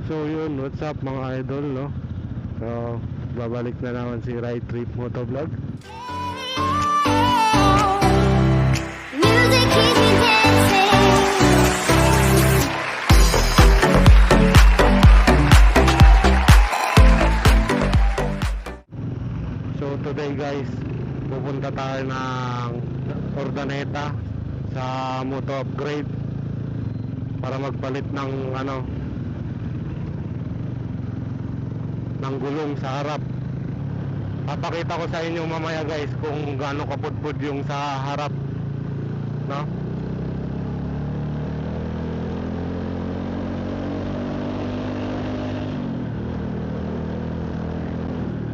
So yun, what's up mga idol, no? So, babalik na naman si Ridetrip Motovlog. Music keeps me dancing. So today guys, pupunta tayo ng Ordaneta sa Moto Upgrade para magpalit ng ng gulong sa harap. Papakita ko sa inyo mamaya guys kung gaano kapudpud yung sa harap, no?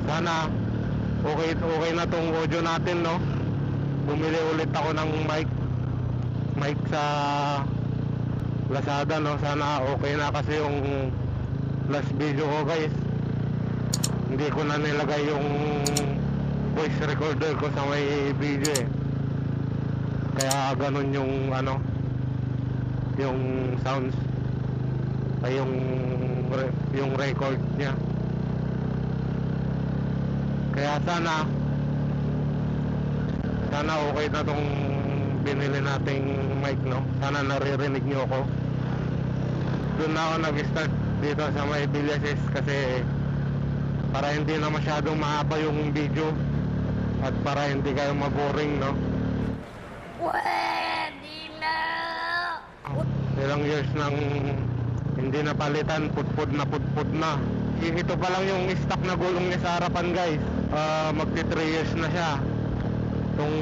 Sana okay na tong audio natin, no? Bumili ulit ako ng mic sa Lazada, no? Sana okay na kasi yung last video ko guys, hindi ko na nilagay yung voice recorder ko sa may video eh. Kaya ganun yung yung sounds ay yung record niya. Kaya sana okay na tong binili nating mic, no? Sana naririnig nyo ako. Doon na ako nag-start dito sa may Villases kasi para hindi na masyadong mahaba yung video at para hindi kayo maboring, no? Pwede na. Ilang years nang hindi napalitan, putpud na. Ito pa lang yung stock na gulong niya sa harapan guys. Magti 3 years na siya. Itong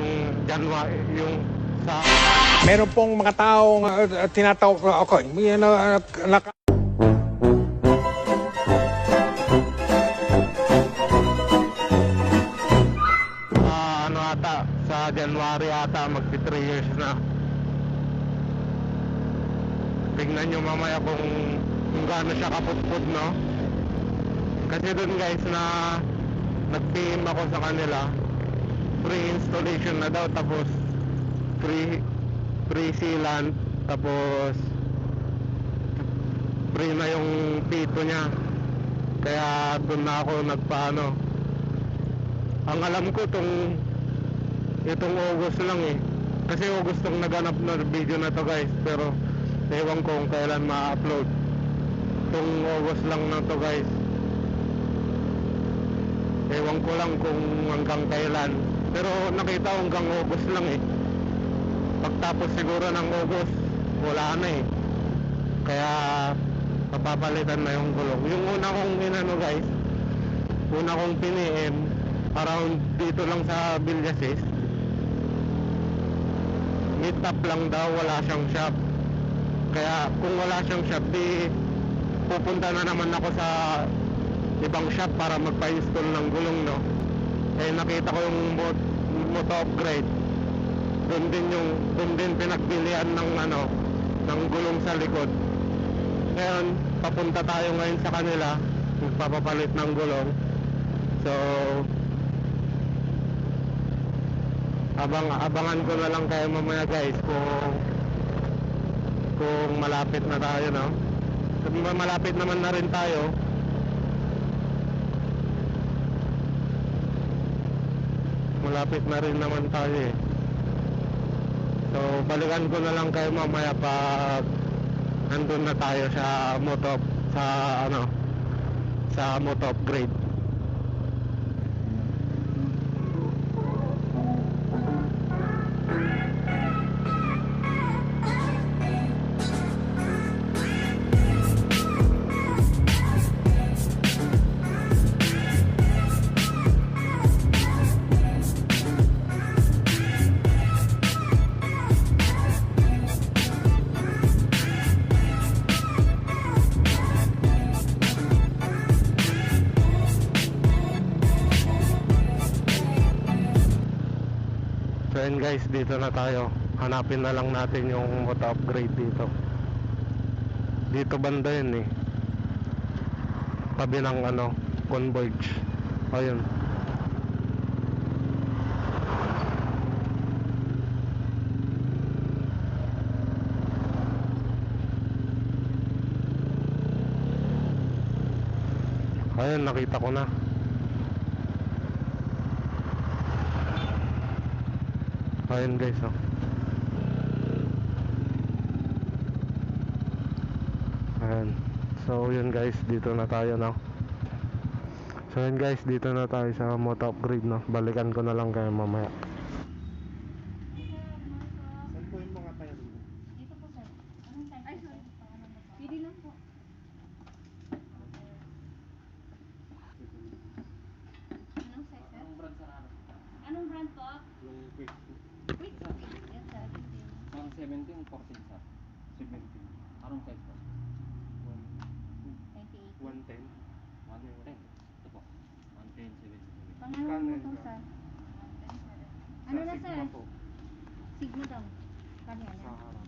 January, yung sa... Meron pong mga taong tinatawag ako. Sa January ata magti 3 years na. Tingnan nyo mamaya kung gaano siya kaputpud, no? Kasi dun guys na nag-PM ako sa kanila, free installation na daw, tapos free sealant, tapos free na yung pito niya. Kaya dun na ako nagpaano. Ang alam ko itong August lang eh, kasi August tong naganap na video na to guys, pero ewan ko kung kailan ma-upload. Itong August lang na to guys, ewan ko lang kung hanggang kailan, pero nakita ko hanggang August lang eh. Pagtapos siguro ng August wala na eh, kaya papapalitan na yung gulong. Yung una kong guys, una kong piniem around dito lang sa Villases, meet up lang daw, wala siyang shop. Kaya kung wala siyang shop, di pupunta na naman ako sa ibang shop para magpa-install ng gulong, no? Eh nakita ko yung Moto Upgrade, doon din pinagbilian ng ng gulong sa likod. Ngayon papunta tayo ngayon sa kanila, magpapapalit ng gulong. So abangan ko na lang kayo mamaya guys kung malapit na tayo, no? Kung malapit naman na rin tayo. Malapit na rin naman tayo eh. So balikan ko na lang kayo mamaya pag nandun na tayo sa Moto Upgrade. So yun guys, dito na tayo. Hanapin na lang natin yung Moto Upgrade dito. Dito banda yun eh, tabi ng Converge. Ayun. Ayun, nakita ko na. Ayun guys, oh. Ayun. So yun guys, dito na tayo na. So yun guys, dito na tayo sa moto upgrade, no. Balikan ko na lang kayo mamaya. Saan po yung mga tayo dito? Ito po sir. Anong type po sir? Pili lang po. Anong size sir? Anong brand sa ano? Anong brand po? Yung quick. Quick. Yes sir. Mga 17, 14 sa 17. anong size po? 98. 110. 110. Ito po. 110, 70. Pangalan mo po sir? Ano na sir? Sigma po. Sigma daw. Kanya Sa na. harap.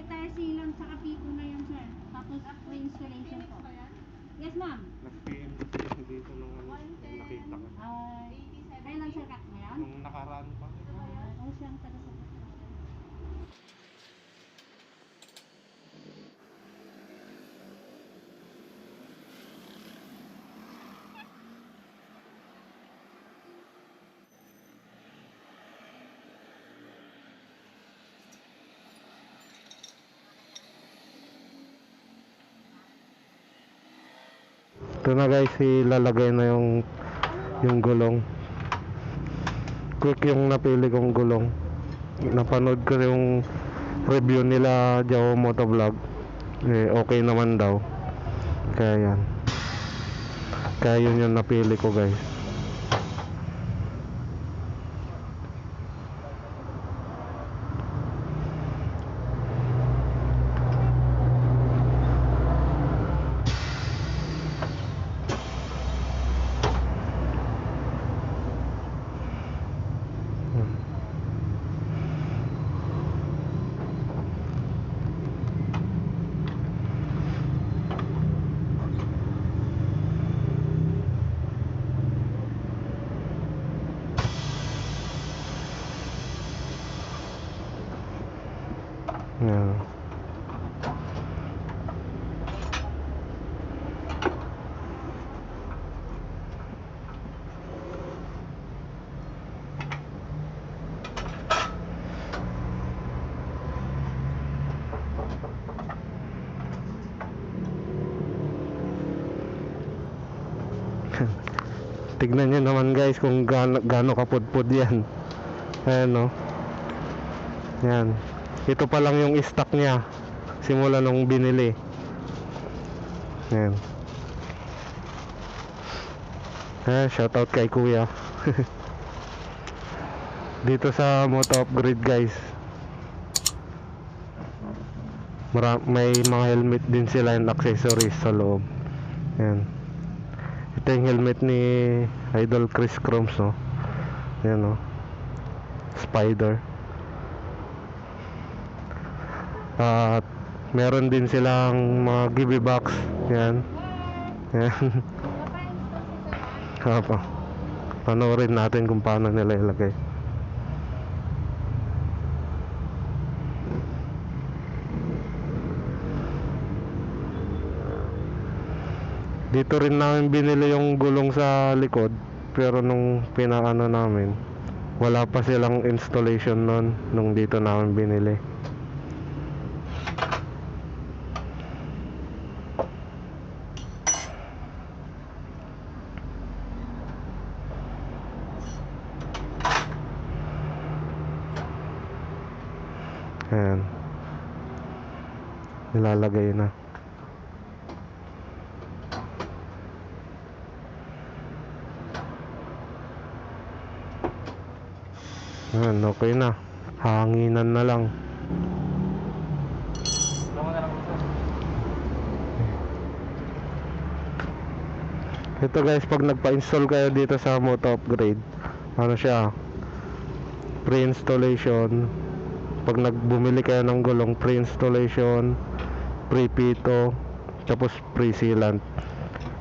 Tayo silang sa kapito na yan sir. Tapos installation po. Yes ma'am. Nag-PM kasi dito ng ano, yung nakita ko. Kayo lang sir kat ngayon? Nung nakaraan pa. Oo siyang taga-sagot. Ito na guys, ilalagay na yung gulong. Quick yung napili kong gulong. Napanood ko yung review nila Jawa Motovlog. Okay naman daw. Kaya yan. Kaya yun yung napili ko guys. Yan. Tignan nyo naman guys kung gaano kapudpud yan. Ayan, no. Yan. Ito pa lang yung stock niya simula nung binili. Yan. Shoutout kay kuya. Dito sa Moto Upgrade guys, may mga helmet din sila and accessories sa loob. Yan. Ito yung helmet ni Idol Chris Chromes, no. Yan, no. Spider. At meron din silang mga giveaway box. Yan. Yan. Apa. Panoorin natin kung paano nila ilagay. Dito rin namin binili yung gulong sa likod, pero nung pinaano namin, wala pa silang installation nun nung dito namin binili. Ayan. Nilalagay na. Ayan, okay na. Hanginan na lang. Tulungan na lang po sir. Ito guys, pag nagpa-install kayo dito sa Moto Upgrade, ano siya, pre-installation. Pag nagbumili kayo ng gulong, pre-installation, pre-pito, tapos pre-sealant.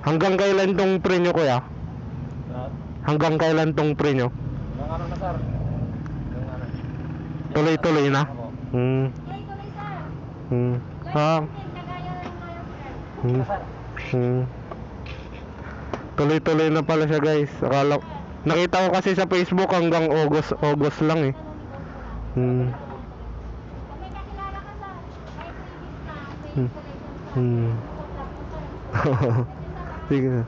Hanggang kailan tong pre nyo kuya? Lahat. Hanggang kailan tong pre nyo? Yung ano na sir? Yung ano? Tuloy-tuloy na? Ako. Hmm. Tuloy-tuloy sir. Hmm. Ah. Kagaya lang ngayon sir. Hmm. Sir, Tuloy-tuloy na pala siya guys. Nakita ko kasi sa Facebook hanggang August lang eh. Kung may kakilala ka sa may previous na may installation sa Sige na.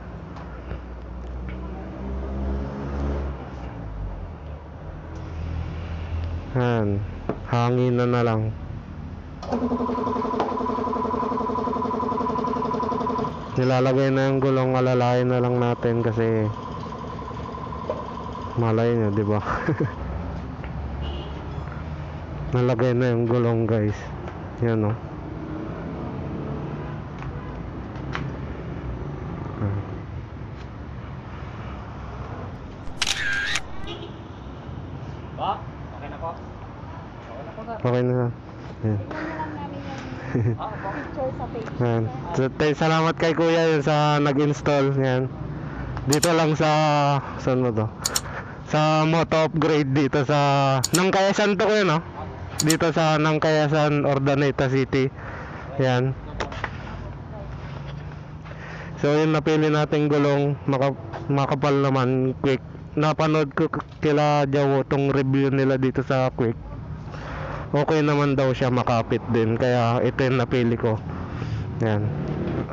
Yan. Hangin na lang. Nilalagay na yung gulong, alalahin na lang natin kasi malay nyo, di ba? Nalagay na yung gulong guys. Yan o. Ba? Okay na po. Okay na po, sir. Okay na. Yan. tignan na lang namin yung picture sa page. Yan. Salamat kay kuya yun sa nag-install. Yan. Dito lang sa saan mo to? Sa Moto Upgrade dito sa Nangkayasan to kuya, no? Dito sa Nangkayasan, Ordaneta City. Yan. So yun, napili nating gulong, makapal naman, quick. Napanood ko kila Jawo tong review nila dito sa quick. Okay naman daw siya, makapit din, kaya ito yung napili ko. Yan.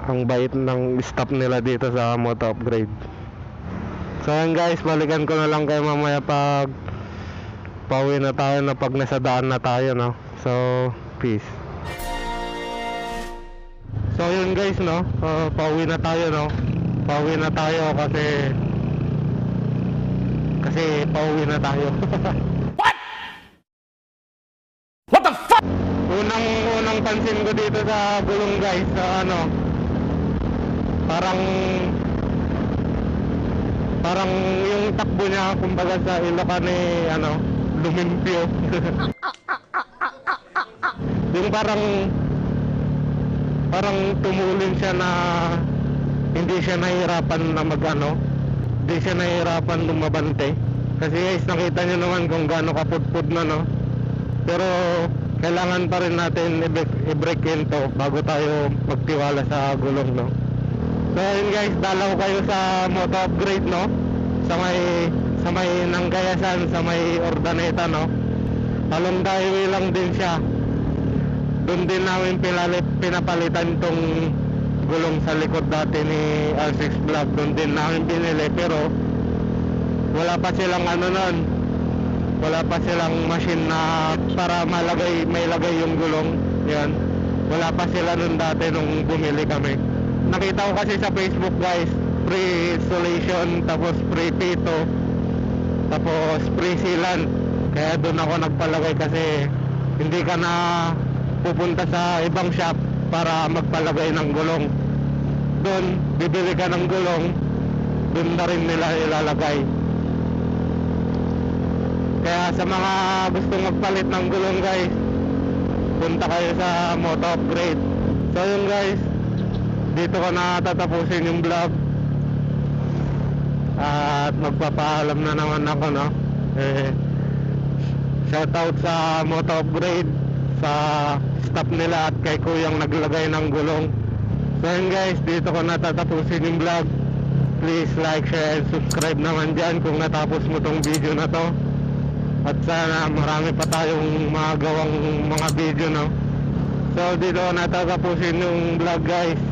Ang bait ng staff nila dito sa Moto Upgrade. So yan guys, balikan ko na lang kayo mamaya pag pauwi na tayo, na pag nasa daan na tayo, no? So, peace. So yun guys, no? Pauwi na tayo, no? Pauwi na tayo kasi pauwi na tayo. Unang pansin ko dito sa gulong guys, sa ano, parang yung takbo niya kumbaga sa Ilocan eh, ano, lumimpyo. Yung parang tumulin siya na hindi siya nahihirapan na hindi siya nahihirapan lumabante. Kasi guys, nakita nyo naman kung gaano kapudpud na, no? Pero kailangan pa rin natin i-break in to bago tayo magtiwala sa gulong, no? So yun guys, dalaw kayo sa Moto Upgrade, no? Sa may Nangkayasan, sa may Ordaneta, no? Along the highway lang din siya. Doon din namin pinapalitan tong gulong sa likod dati ni R6 Vlog. Doon din namin pinili, pero wala pa silang wala pa silang machine na para may lagay yung gulong. Yan. Wala pa sila nun dati nung bumili kami. Nakita ko kasi sa Facebook guys, free installation, tapos free pito, tapos free sealant. Kaya doon ako nagpalagay kasi hindi ka na pupunta sa ibang shop para magpalagay ng gulong. Doon, bibili ka ng gulong, doon na rin nila ilalagay. Kaya sa mga gustong magpalit ng gulong guys, punta kayo sa Moto Upgrade. So yun guys, dito ko na tatapusin yung vlog. At magpapaalam na naman ako, no? Shoutout sa Moto Upgrade, sa staff nila at kay kuyang naglagay ng gulong. So yun guys, dito ko na tatapusin yung vlog. Please like, share, and subscribe naman dyan kung natapos mo tong video na to. At sana marami pa tayong magawang mga video, no? So dito ko na tatapusin yung vlog guys.